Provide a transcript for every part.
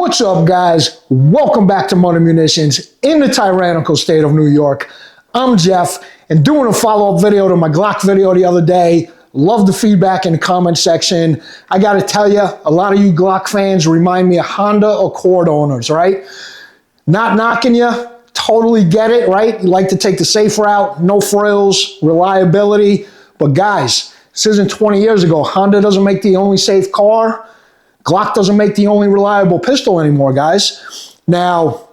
What's up, guys? Welcome back to Money Munitions in the tyrannical state of New York. I'm Jeff, and doing a follow-up video to my Glock video the other day. Love the feedback in the comment section. I gotta tell you, a lot of you Glock fans remind me of Honda Accord owners, right? Not knocking you, totally get it, right? You like to take the safe route, no frills, reliability. But guys, this isn't 20 years ago. Honda doesn't make the only safe car. Glock doesn't make the only reliable pistol anymore, guys. Now,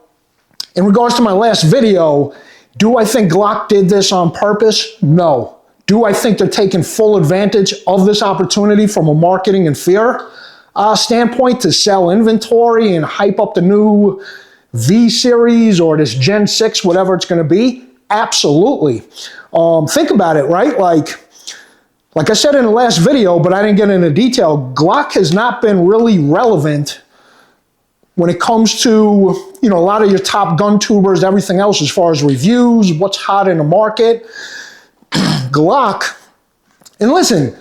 in regards to my last video, do I think Glock did this on purpose? No. Do I think they're taking full advantage of this opportunity from a marketing and fear standpoint to sell inventory and hype up the new V series or this Gen 6, whatever it's going to be? Absolutely. Think about it, right? Like I said in the last video, but I didn't get into detail, Glock has not been really relevant when it comes to, a lot of your top gun tubers, everything else as far as reviews, what's hot in the market. Glock, and listen,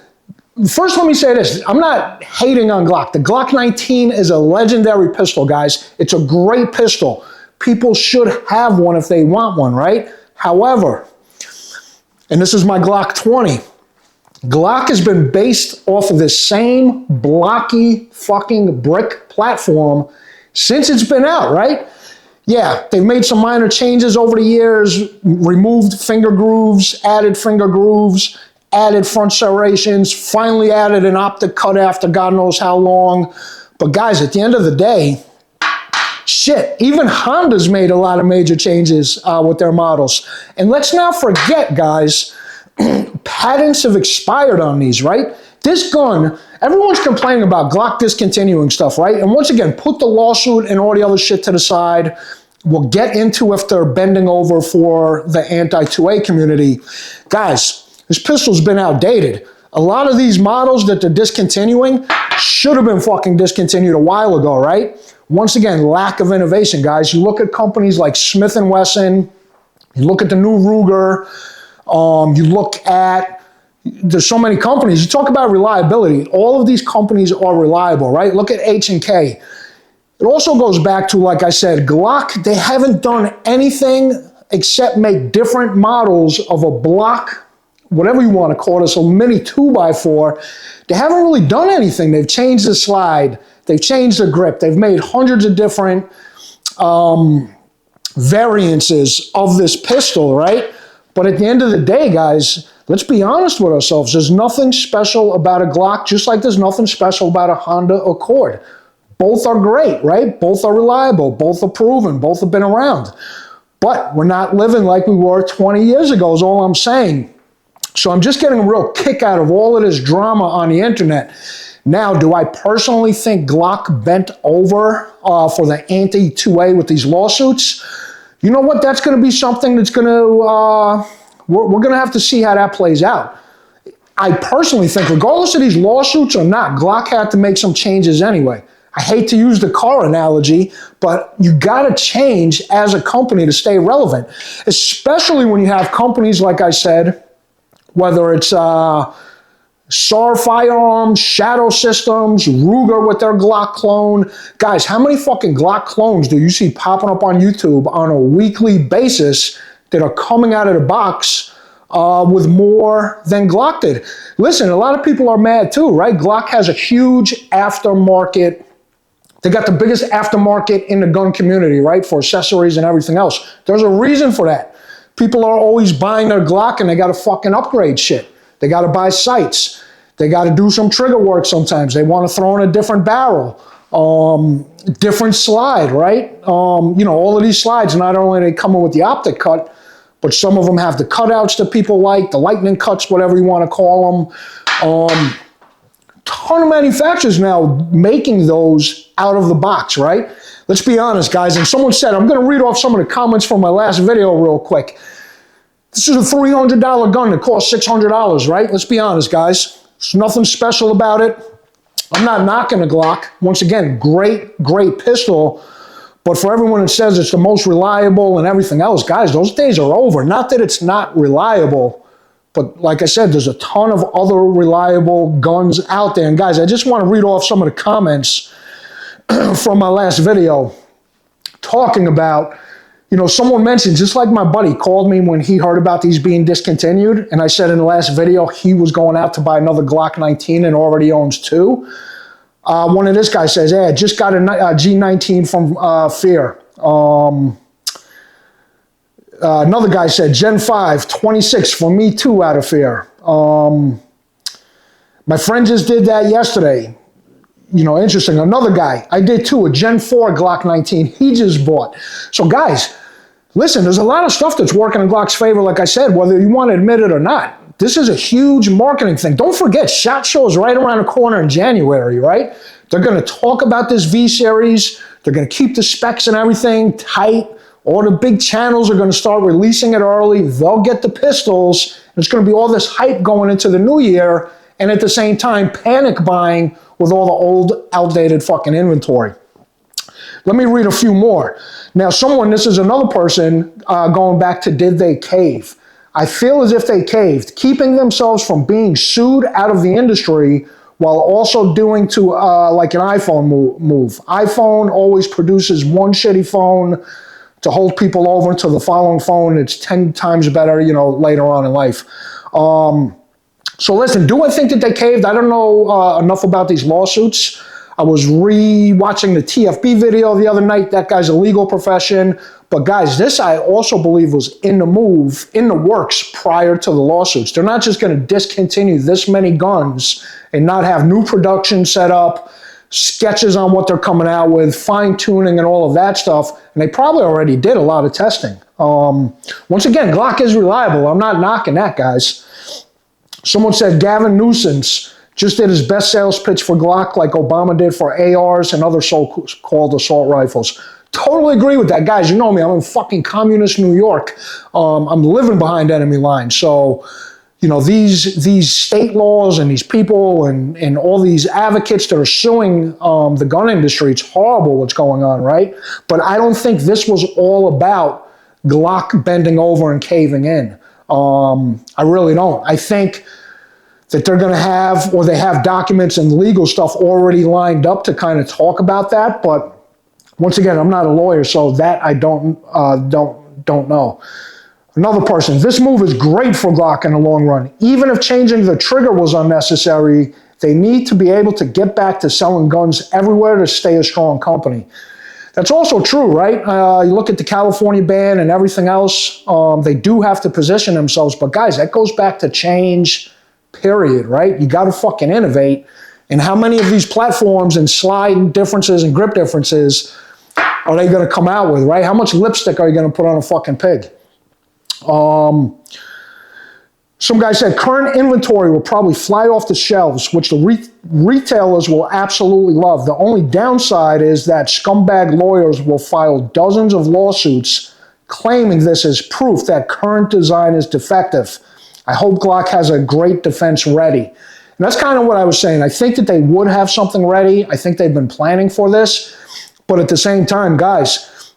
first let me say this, I'm not hating on Glock. The Glock 19 is a legendary pistol, guys. It's a great pistol. People should have one if they want one, right? However, and this is my Glock 20, Glock has been based off of this same blocky fucking brick platform since it's been out, right? Yeah, they've made some minor changes over the years, removed finger grooves, added front serrations, finally added an optic cut after God knows how long. But guys, at the end of the day, shit, even Honda's made a lot of major changes with their models. And let's not forget, guys, patents have expired on these, right? This gun, everyone's complaining about Glock discontinuing stuff, right? And once again, put the lawsuit and all the other shit to the side. We'll get into if they're bending over for the anti-2A community. Guys, this pistol's been outdated. A lot of these models that they're discontinuing should have been fucking discontinued a while ago, right? Once again, lack of innovation, guys. You look at companies like Smith & Wesson, you look at the new Ruger, you look at, there's so many companies. You talk about reliability. All of these companies are reliable, right? Look at H&K. It also goes back to, like I said, Glock, they haven't done anything except make different models of a block, whatever you want to call it, so mini 2x4. They haven't really done anything. They've changed the slide. They've changed the grip. They've made hundreds of different variances of this pistol, right? But at the end of the day, guys, let's be honest with ourselves. There's nothing special about a Glock, just like there's nothing special about a Honda Accord. Both are great, right? Both are reliable. Both are proven. Both have been around. But we're not living like we were 20 years ago is all I'm saying. So I'm just getting a real kick out of all of this drama on the internet. Now, do I personally think Glock bent over for the anti-2A with these lawsuits? You know what? That's going to be something that's going to, we're going to have to see how that plays out. I personally think, regardless of these lawsuits or not, Glock had to make some changes anyway. I hate to use the car analogy, but you got to change as a company to stay relevant, especially when you have companies, like I said, whether it's SAR Firearms, Shadow Systems, Ruger with their Glock clone. Guys, how many fucking Glock clones do you see popping up on YouTube on a weekly basis that are coming out of the box with more than Glock did? Listen, a lot of people are mad too, right? Glock has a huge aftermarket. They got the biggest aftermarket in the gun community, right? For accessories and everything else. There's a reason for that. People are always buying their Glock and they got to fucking upgrade shit. They got to buy sights. They got to do some trigger work sometimes. They want to throw in a different barrel, different slide, right? All of these slides, not only they come in with the optic cut, but some of them have the cutouts that people like, the lightning cuts, whatever you want to call them. Ton of manufacturers now making those out of the box, right? Let's be honest, guys. And someone said, I'm going to read off some of the comments from my last video real quick. This is a $300 gun that costs $600, right? Let's be honest, guys. There's nothing special about it. I'm not knocking the Glock. Once again, great pistol. But for everyone that says it's the most reliable and everything else, guys, those days are over. Not that it's not reliable, but like I said, there's a ton of other reliable guns out there. And guys, I just want to read off some of the comments from my last video talking about, someone mentioned, just like my buddy called me when he heard about these being discontinued, and I said in the last video he was going out to buy another Glock 19 and already owns two. One of this guys says, "Hey, I just got a G19 from Fear." Another guy said, "Gen 5, 26 for me too out of Fear." My friend just did that yesterday. Interesting. Another guy, I did too, a Gen 4 Glock 19 he just bought. So guys, listen, there's a lot of stuff that's working in Glock's favor, like I said, whether you want to admit it or not. This is a huge marketing thing. Don't forget, SHOT Show is right around the corner in January, right? They're going to talk about this V-Series. They're going to keep the specs and everything tight. All the big channels are going to start releasing it early. They'll get the pistols. There's going to be all this hype going into the new year, and at the same time, panic buying with all the old, outdated fucking inventory. Let me read a few more. Now, this is another person going back to did they cave? I feel as if they caved, keeping themselves from being sued out of the industry while also doing to like an iPhone move. iPhone always produces one shitty phone to hold people over until the following phone. It's 10 times better, later on in life. So listen, do I think that they caved? I don't know enough about these lawsuits. I was re-watching the TFB video the other night. That guy's a legal profession. But guys, this I also believe was in the works prior to the lawsuits. They're not just going to discontinue this many guns and not have new production set up, sketches on what they're coming out with, fine-tuning and all of that stuff. And they probably already did a lot of testing. Once again, Glock is reliable. I'm not knocking that, guys. Someone said Gavin Newsom just did his best sales pitch for Glock like Obama did for ARs and other so-called assault rifles. Totally agree with that. Guys, you know me. I'm in fucking communist New York. I'm living behind enemy lines. So, these state laws and these people and all these advocates that are suing the gun industry, it's horrible what's going on, right? But I don't think this was all about Glock bending over and caving in. I really don't. I think that they're going to have, or they have documents and legal stuff already lined up to kind of talk about that. But once again, I'm not a lawyer, so that I don't know. Another person, this move is great for Glock in the long run. Even if changing the trigger was unnecessary, they need to be able to get back to selling guns everywhere to stay a strong company. That's also true, right? You look at the California ban and everything else, they do have to position themselves. But guys, that goes back to change, period, right? You got to fucking innovate. And how many of these platforms and slide differences and grip differences are they going to come out with, right? How much lipstick are you going to put on a fucking pig? Some guy said current inventory will probably fly off the shelves, which the retailers will absolutely love. The only downside is that scumbag lawyers will file dozens of lawsuits claiming this as proof that current design is defective. I hope Glock has a great defense ready. And that's kind of what I was saying. I think that they would have something ready. I think they've been planning for this. But at the same time, guys,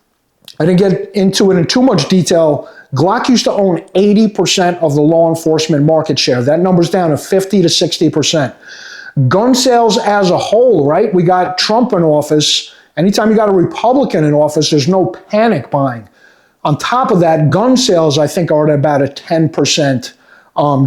I didn't get into it in too much detail. Glock used to own 80% of the law enforcement market share. That number's down to 50 to 60%. Gun sales as a whole, right? We got Trump in office. Anytime you got a Republican in office, there's no panic buying. On top of that, gun sales, I think, are at about a 10%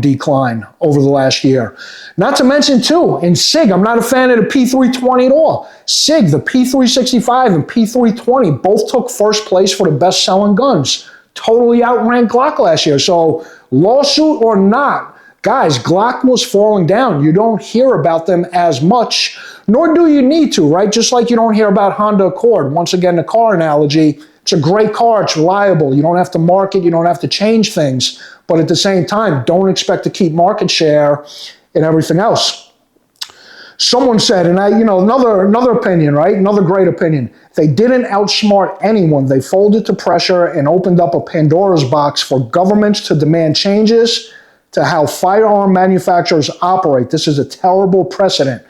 decline over the last year. Not to mention, too, in SIG, I'm not a fan of the P320 at all. SIG, the P365 and P320 both took first place for the best-selling guns. Totally outranked Glock last year. So lawsuit or not, guys, Glock was falling down. You don't hear about them as much, nor do you need to, right? Just like you don't hear about Honda Accord. Once again, the car analogy, it's a great car. It's reliable. You don't have to market. You don't have to change things. But at the same time, don't expect to keep market share and everything else. Someone said, and another opinion, right? Another great opinion. They didn't outsmart anyone. They folded to pressure and opened up a Pandora's box for governments to demand changes to how firearm manufacturers operate. This is a terrible precedent.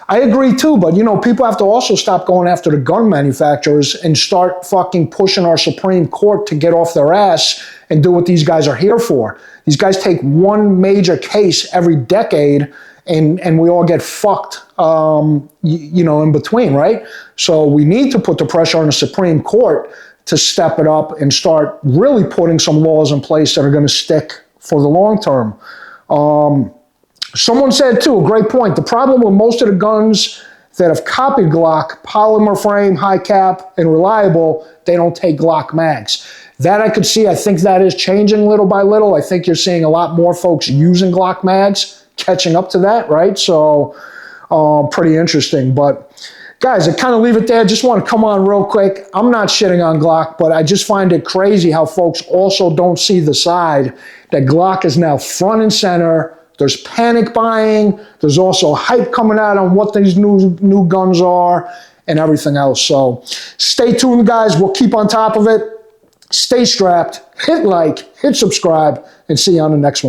I agree too, but people have to also stop going after the gun manufacturers and start fucking pushing our Supreme Court to get off their ass and do what these guys are here for. These guys take one major case every decade and we all get fucked in between, right? So we need to put the pressure on the Supreme Court to step it up and start really putting some laws in place that are going to stick for the long term. Someone said, too, a great point. The problem with most of the guns that have copied Glock, polymer frame, high cap, and reliable, they don't take Glock mags. That I could see. I think that is changing little by little. I think you're seeing a lot more folks using Glock mags, catching up to that, right? So pretty interesting. But guys, I kind of leave it there. Just want to come on real quick. I'm not shitting on Glock, but I just find it crazy how folks also don't see the side that Glock is now front and center. There's panic buying. There's also hype coming out on what these new guns are and everything else. So stay tuned, guys. We'll keep on top of it. Stay strapped. Hit like, hit subscribe, and see you on the next one.